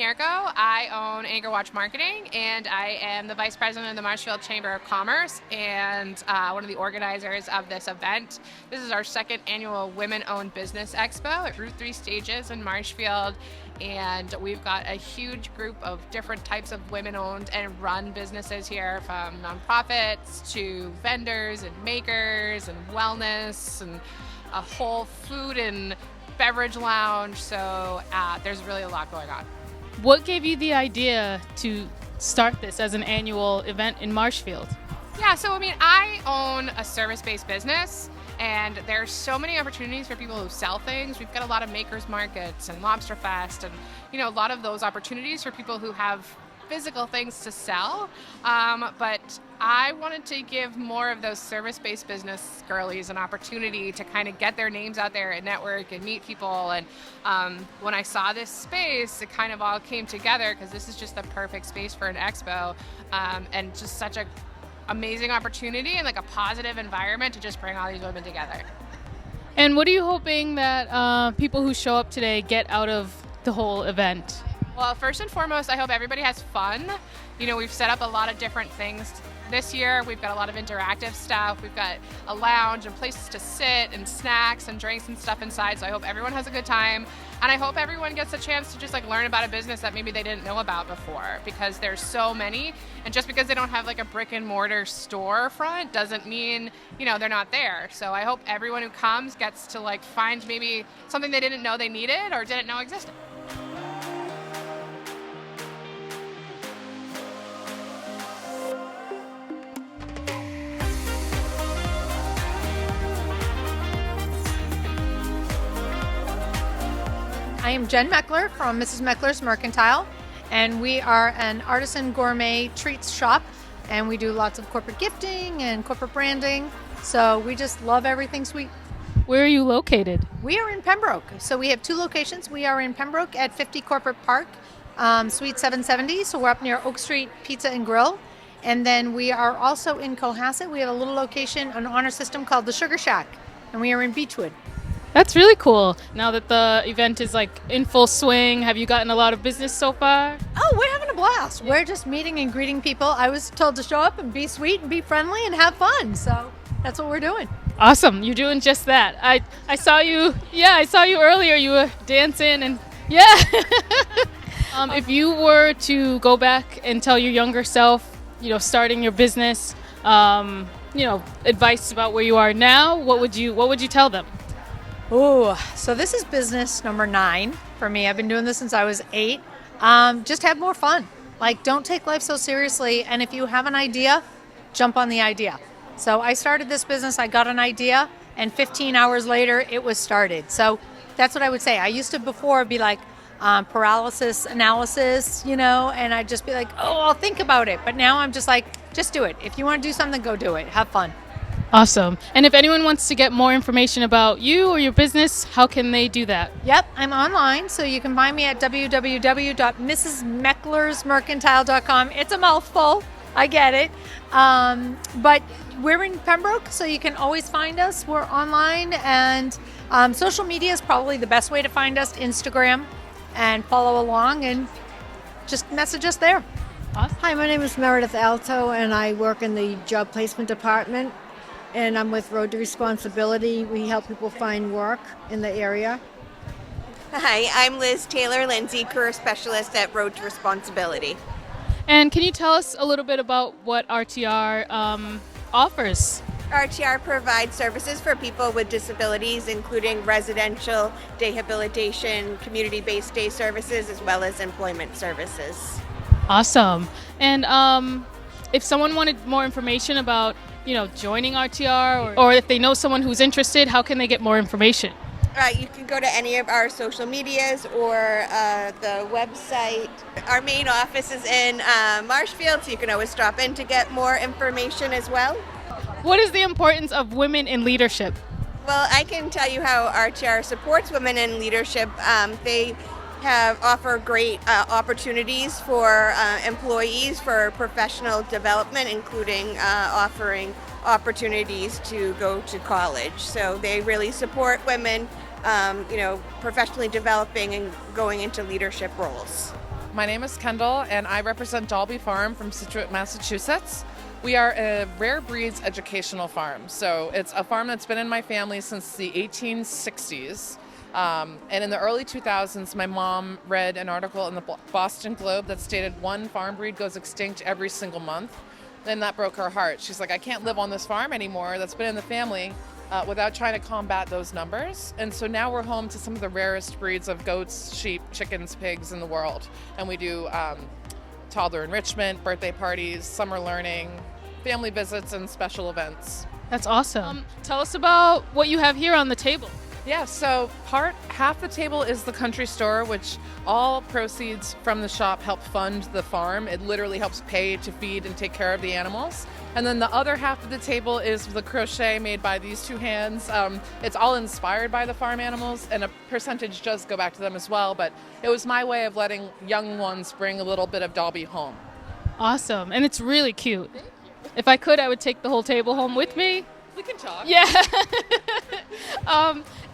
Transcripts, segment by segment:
Mierko. I own Anchor Watch Marketing, and I am the Vice President of the Marshfield Chamber of Commerce and one of the organizers of this event. This is our second annual Women-Owned Business Expo through 3 stages in Marshfield, and we've got a huge group of different types of women-owned and run businesses here, from nonprofits to vendors and makers and wellness and a whole food and beverage lounge, so there's really a lot going on. What gave you the idea to start this as an annual event in Marshfield? Yeah, so I own a service-based business, and there's so many opportunities for people who sell things. We've got a lot of makers markets and Lobster Fest, and a lot of those opportunities for people who have physical things to sell, but I wanted to give more of those service-based business girlies an opportunity to kind of get their names out there and network and meet people. And when I saw this space, it kind of all came together, because this is just the perfect space for an expo, and just such a amazing opportunity and like a positive environment to just bring all these women together. And what are you hoping that people who show up today get out of the whole event? Well, first and foremost, I hope everybody has fun. We've set up a lot of different things this year. We've got a lot of interactive stuff. We've got a lounge and places to sit and snacks and drinks and stuff inside. So I hope everyone has a good time. And I hope everyone gets a chance to just learn about a business that maybe they didn't know about before, because there's so many. And just because they don't have a brick and mortar storefront doesn't mean, they're not there. So I hope everyone who comes gets to find maybe something they didn't know they needed or didn't know existed. I am Jen Meckler from Mrs. Meckler's Mercantile, and we are an artisan gourmet treats shop, and we do lots of corporate gifting and corporate branding, so we just love everything sweet. Where are you located? We are in Pembroke, so we have 2 locations. We are in Pembroke at 50 Corporate Park, Suite 770, so we're up near Oak Street Pizza and Grill, and then we are also in Cohasset. We have a little location, an honor system called the Sugar Shack, and we are in Beechwood. That's really cool. Now that the event is in full swing, have you gotten a lot of business so far? Oh, we're having a blast. We're just meeting and greeting people. I was told to show up and be sweet and be friendly and have fun. So that's what we're doing. Awesome. You're doing just that. I saw you. Yeah, I saw you earlier. You were dancing and yeah. If you were to go back and tell your younger self, starting your business, advice about where you are now, what would you tell them? Oh, so this is business number 9 for me. I've been doing this since I was 8. Just have more fun. Don't take life so seriously. And if you have an idea, jump on the idea. So I started this business, I got an idea, and 15 hours later, it was started. So that's what I would say. I used to before be paralysis analysis, and I'd just be I'll think about it. But now I'm just just do it. If you want to do something, go do it. Have fun. Awesome. And if anyone wants to get more information about you or your business, how can they do that? Yep, I'm online, so you can find me at www.mrsmecklersmercantile.com. It's a mouthful, I get it. But we're in Pembroke, so you can always find us. We're online, and social media is probably the best way to find us, Instagram, and follow along and just message us there. Awesome. Hi, my name is Meredith Alto, and I work in the job placement department. And I'm with Road to Responsibility. We help people find work in the area. Hi, I'm Liz Taylor Lindsay, career specialist at Road to Responsibility. And can you tell us a little bit about what RTR offers? RTR provides services for people with disabilities, including residential, day habilitation, community-based day services, as well as employment services. Awesome. And if someone wanted more information about joining RTR, or if they know someone who's interested, how can they get more information? You can go to any of our social medias or the website. Our main office is in Marshfield, so you can always stop in to get more information as well. What is the importance of women in leadership? Well, I can tell you how RTR supports women in leadership. They offer great opportunities for employees for professional development, including offering opportunities to go to college. So they really support women, professionally developing and going into leadership roles. My name is Kendall, and I represent Dalby Farm from Situate, Massachusetts. We are a rare breeds educational farm. So it's a farm that's been in my family since the 1860s. And in the early 2000s, my mom read an article in the Boston Globe that stated one farm breed goes extinct every single month. And that broke her heart. She's like, I can't live on this farm anymore that's been in the family without trying to combat those numbers. And so now we're home to some of the rarest breeds of goats, sheep, chickens, pigs in the world. And we do toddler enrichment, birthday parties, summer learning, family visits, and special events. That's awesome. Tell us about what you have here on the table. Yeah, so half the table is the country store, which all proceeds from the shop help fund the farm. It literally helps pay to feed and take care of the animals. And then the other half of the table is the crochet made by these two hands. It's all inspired by the farm animals, and a percentage does go back to them as well, but it was my way of letting young ones bring a little bit of Dalby home. Awesome, and it's really cute. If I could, I would take the whole table home with me. We can talk. Yeah.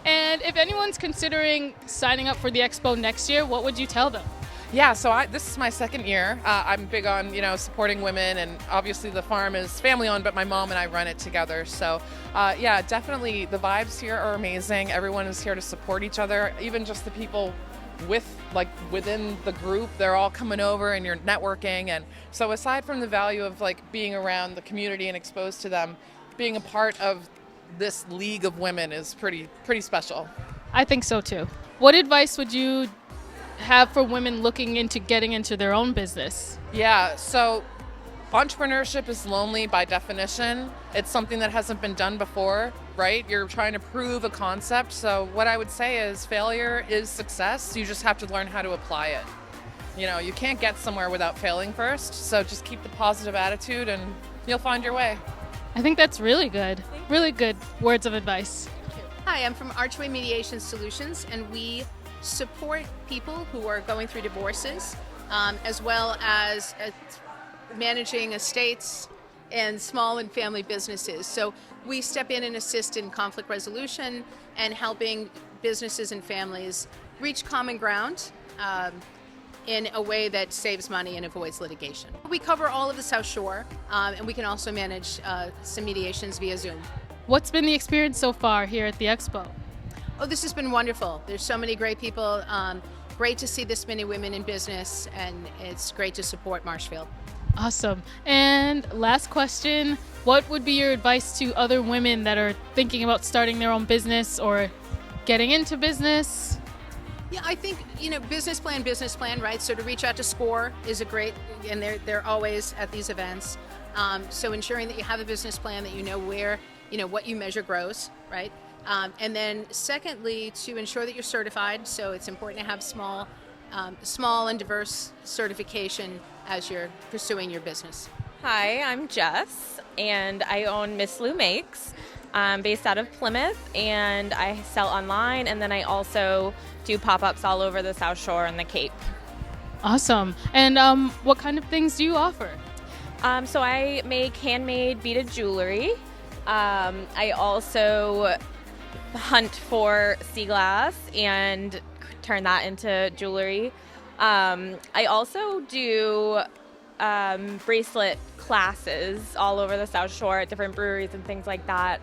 And if anyone's considering signing up for the Expo next year, what would you tell them? Yeah, so this is my second year. I'm big on, supporting women, and obviously the farm is family owned, but my mom and I run it together. So, yeah, definitely the vibes here are amazing. Everyone is here to support each other, even just the people within the group, they're all coming over and you're networking. And so aside from the value of being around the community and exposed to them, being a part of this league of women is pretty special. I think so too. What advice would you have for women looking into getting into their own business? Yeah, so entrepreneurship is lonely by definition. It's something that hasn't been done before, right? You're trying to prove a concept. So what I would say is failure is success. You just have to learn how to apply it. You can't get somewhere without failing first. So just keep the positive attitude and you'll find your way. I think that's really good. Really good words of advice. Hi, I'm from Archway Mediation Solutions, and we support people who are going through divorces, as well as managing estates and small and family businesses. So we step in and assist in conflict resolution and helping businesses and families reach common ground in a way that saves money and avoids litigation. We cover all of the South Shore, and we can also manage some mediations via Zoom. What's been the experience so far here at the Expo? Oh, this has been wonderful. There's so many great people. Great to see this many women in business, and it's great to support Marshfield. Awesome. And last question, what would be your advice to other women that are thinking about starting their own business or getting into business? Yeah, I think, business plan, right? So to reach out to SCORE is a great, and they're always at these events. So ensuring that you have a business plan, that you know where, what you measure grows, right? And then secondly, to ensure that you're certified. So it's important to have small and diverse certification as you're pursuing your business. Hi, I'm Jess, and I own Miss Lou Makes. I'm based out of Plymouth, and I sell online, and then I also do pop-ups all over the South Shore and the Cape. Awesome. And what kind of things do you offer? So I make handmade beaded jewelry. I also hunt for sea glass and turn that into jewelry. I also do bracelet classes all over the South Shore at different breweries and things like that,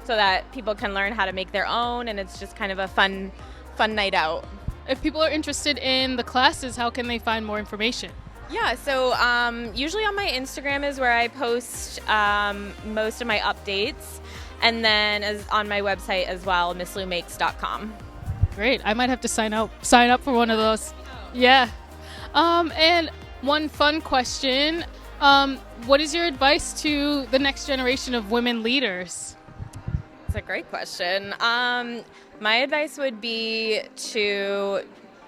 so that people can learn how to make their own, and it's just kind of a fun night out. If people are interested in the classes, how can they find more information? Yeah, so usually on my Instagram is where I post most of my updates, and then on my website as well, misslewmakes.com. Great. I might have to sign up for one of those. Yeah. And one fun question. What is your advice to the next generation of women leaders? That's a great question. My advice would be to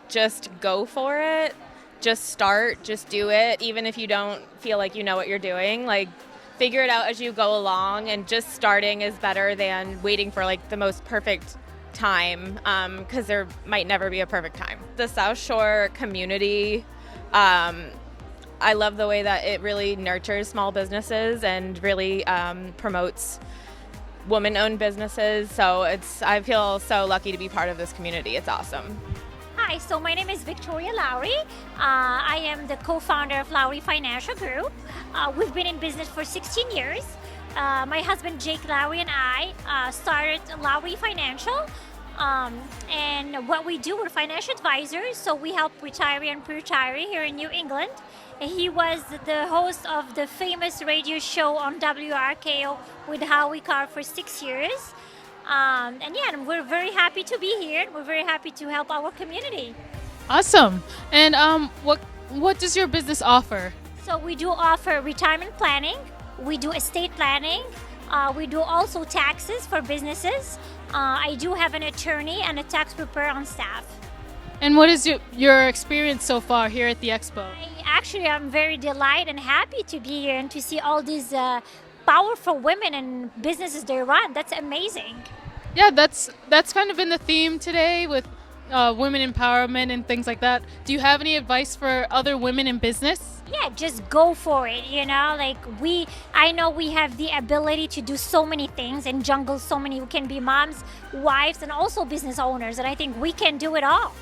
just go for it. Just start, just do it, even if you don't feel like you know what you're doing. Figure it out as you go along, and just starting is better than waiting for the most perfect time, because there might never be a perfect time. The South Shore community, I love the way that it really nurtures small businesses and really promotes woman-owned businesses. So I feel so lucky to be part of this community. It's awesome. Hi, Hi, so my name is Victoria Lowry. I am the co-founder of Lowry Financial Group. We've been in business for 16 years. My husband Jake Lowry and I started Lowry Financial. And what we do, we're financial advisors, so we help retiree and pre-retiree here in New England. He was the host of the famous radio show on WRKO with Howie Carr for 6 years. And we're very happy to be here. We're very happy to help our community. Awesome. And what does your business offer? So we do offer retirement planning. We do estate planning. We do also taxes for businesses. I do have an attorney and a tax preparer on staff. And what is your experience so far here at the Expo? I'm very delighted and happy to be here and to see all these powerful women and businesses they run. That's amazing. Yeah, that's kind of been the theme today with women empowerment and things like that. Do you have any advice for other women in business? Yeah, just go for it. I know we have the ability to do so many things and juggle so many. We can be moms, wives, and also business owners, and I think we can do it all.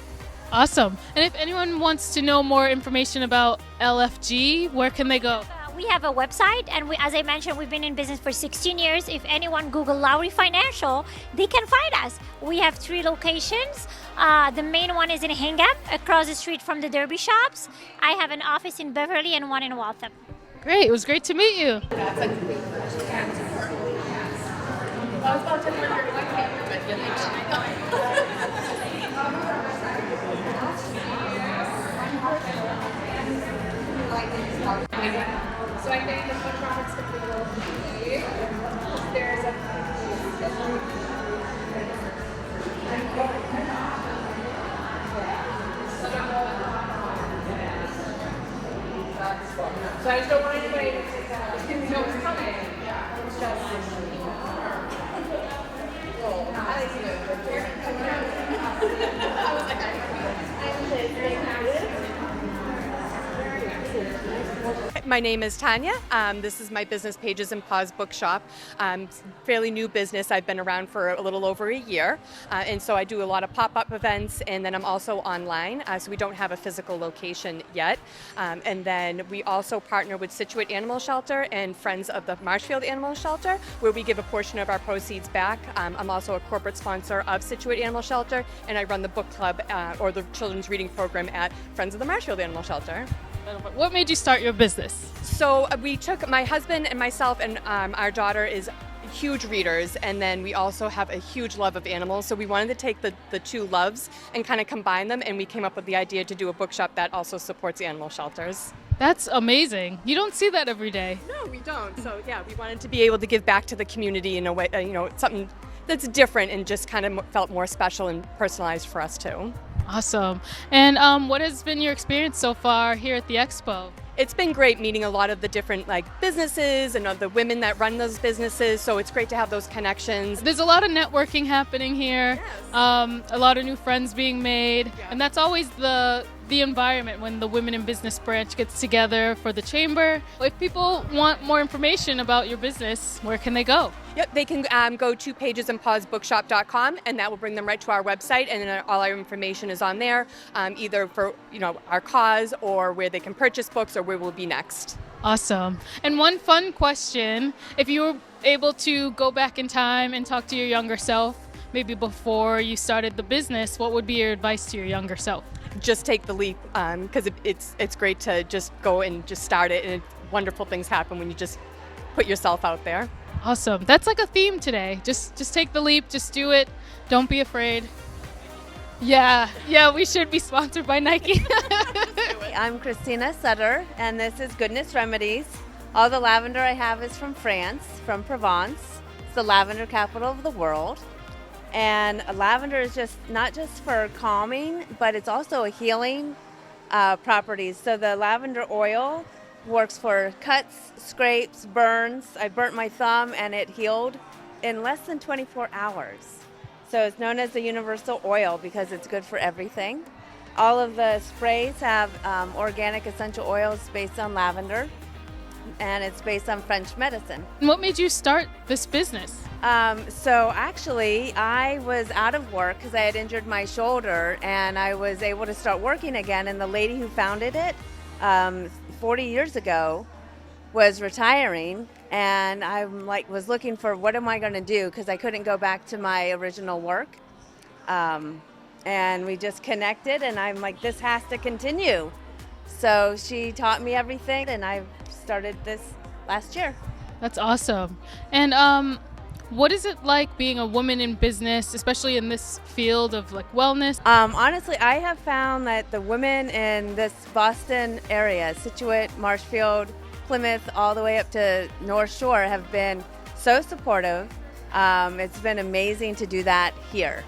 Awesome. And if anyone wants to know more information about LFG, where can they go? We have a website, and as I mentioned, we've been in business for 16 years. If anyone Google Lowry Financial, they can find us. We have 3 locations. The main one is in Hingham, across the street from the Derby Shops. I have an office in Beverly and one in Waltham. Great. It was great to meet you. So I think the foot traffic's going to be a little key. There's a... So I just don't want anybody to know what's coming. It's just... My name is Tanya. This is my business, Pages and Paws Bookshop. Fairly new business. I've been around for a little over a year. And so I do a lot of pop-up events, and then I'm also online. So we don't have a physical location yet. And then we also partner with Situate Animal Shelter and Friends of the Marshfield Animal Shelter, where we give a portion of our proceeds back. I'm also a corporate sponsor of Situate Animal Shelter, and I run the book club or the children's reading program at Friends of the Marshfield Animal Shelter. What made you start your business? So we took my husband and myself, and our daughter is huge readers, and then we also have a huge love of animals. So we wanted to take the two loves and kind of combine them, and we came up with the idea to do a bookshop that also supports animal shelters. That's amazing. You don't see that every day. No, we don't. So yeah, we wanted to be able to give back to the community in a way, something that's different and just kind of felt more special and personalized for us too. Awesome. And what has been your experience so far here at the Expo? It's been great meeting a lot of the different businesses and the women that run those businesses. So it's great to have those connections. There's a lot of networking happening here. Yes. A lot of new friends being made. Yeah. And that's always the environment when the Women in Business branch gets together for the chamber. If people want more information about your business, where can they go? Yep, they can go to pagesandpawsbookshop.com, and that will bring them right to our website, and then all our information is on there, either for our cause or where they can purchase books or where we'll be next. Awesome. And one fun question, if you were able to go back in time and talk to your younger self, maybe before you started the business, what would be your advice to your younger self? Just take the leap, because it's great to just go and just start it, and wonderful things happen when you just put yourself out there. Awesome. That's like a theme today. Just take the leap, just do it. Don't be afraid. Yeah, we should be sponsored by Nike. I'm Christina Sutter, and this is Goodness Remedies. All the lavender I have is from France, from Provence. It's the lavender capital of the world. And lavender is not just for calming, but it's also a healing properties. So the lavender oil works for cuts, scrapes, burns. I burnt my thumb and it healed in less than 24 hours. So it's known as the universal oil because it's good for everything. All of the sprays have organic essential oils based on lavender, and it's based on French medicine. And what made you start this business? So actually, I was out of work because I had injured my shoulder, and I was able to start working again. And the lady who founded it 40 years ago was retiring, and was looking for what am I going to do because I couldn't go back to my original work. And we just connected, and I'm like, this has to continue. So she taught me everything, and I started this last year. That's awesome. And what is it like being a woman in business, especially in this field of like wellness? Honestly, I have found that the women in this Boston area, Scituate, Marshfield, Plymouth, all the way up to North Shore, have been so supportive. It's been amazing to do that here.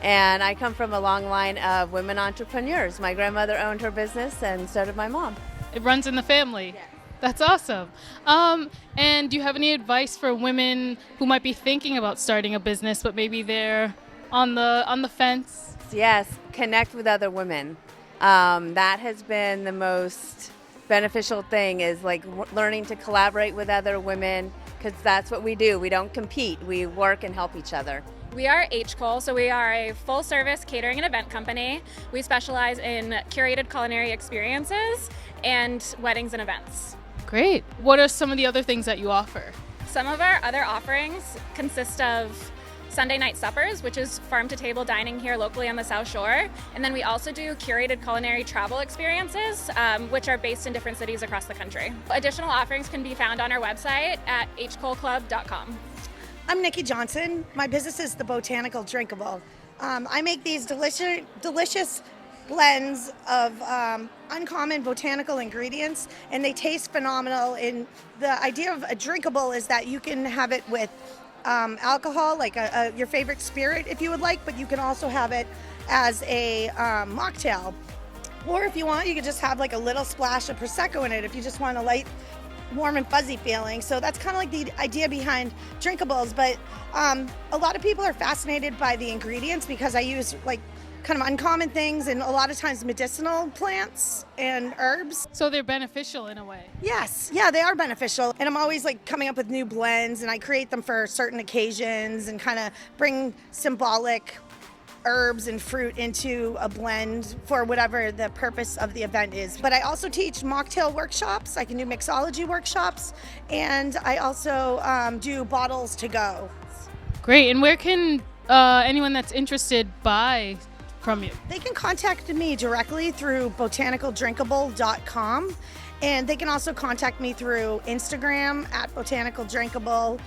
And I come from a long line of women entrepreneurs. My grandmother owned her business, and so did my mom. It runs in the family. Yes. That's awesome. And do you have any advice for women who might be thinking about starting a business, but maybe they're on the fence? Yes, connect with other women. That has been the most beneficial thing, is like learning to collaborate with other women, because that's what we do. We don't compete. We work and help each other. We are HCOL, so we are a full-service catering and event company. We specialize in curated culinary experiences and weddings and events. Great. What are some of the other things that you offer? Some of our other offerings consist of Sunday night suppers, which is farm-to-table dining here locally on the South Shore. And then we also do curated culinary travel experiences, which are based in different cities across the country. Additional offerings can be found on our website at hcolclub.com. I'm Nikki Johnson. My business is The Botanical Drinkable. I make these delicious blends of uncommon botanical ingredients, and they taste phenomenal. And the idea of a drinkable is that you can have it with alcohol, like your favorite spirit if you would like, but you can also have it as a mocktail. Or if you want, you could just have like a little splash of Prosecco in it if you just want a light, warm and fuzzy feeling. So that's kind of like the idea behind drinkables. But a lot of people are fascinated by the ingredients because I use like kind of uncommon things and a lot of times medicinal plants and herbs. So they're beneficial in a way. Yes, yeah, they are beneficial. And I'm always like coming up with new blends, and I create them for certain occasions and kind of bring symbolic herbs and fruit into a blend for whatever the purpose of the event is. But I also teach mocktail workshops. I can do mixology workshops, and I also do bottles to go. Great. And where can anyone that's interested buy from you? They can contact me directly through botanicaldrinkable.com, and they can also contact me through Instagram at botanicaldrinkable.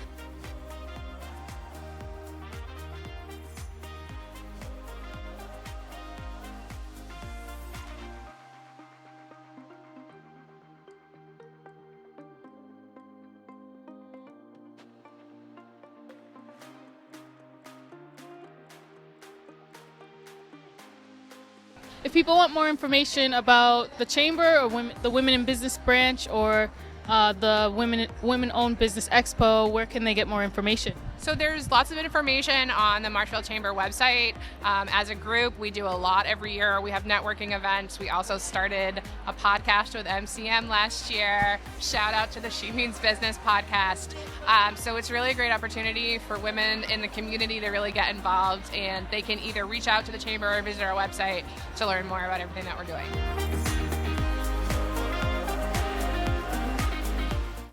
If people want more information about the Chamber or the Women in Business branch or the Women-Owned Business Expo, where can they get more information? So there's lots of information on the Marshfield Chamber website. As a group, we do a lot every year. We have networking events. We also started a podcast with MCM last year. Shout out to the She Means Business podcast. So it's really a great opportunity for women in the community to really get involved, and they can either reach out to the Chamber or visit our website to learn more about everything that we're doing.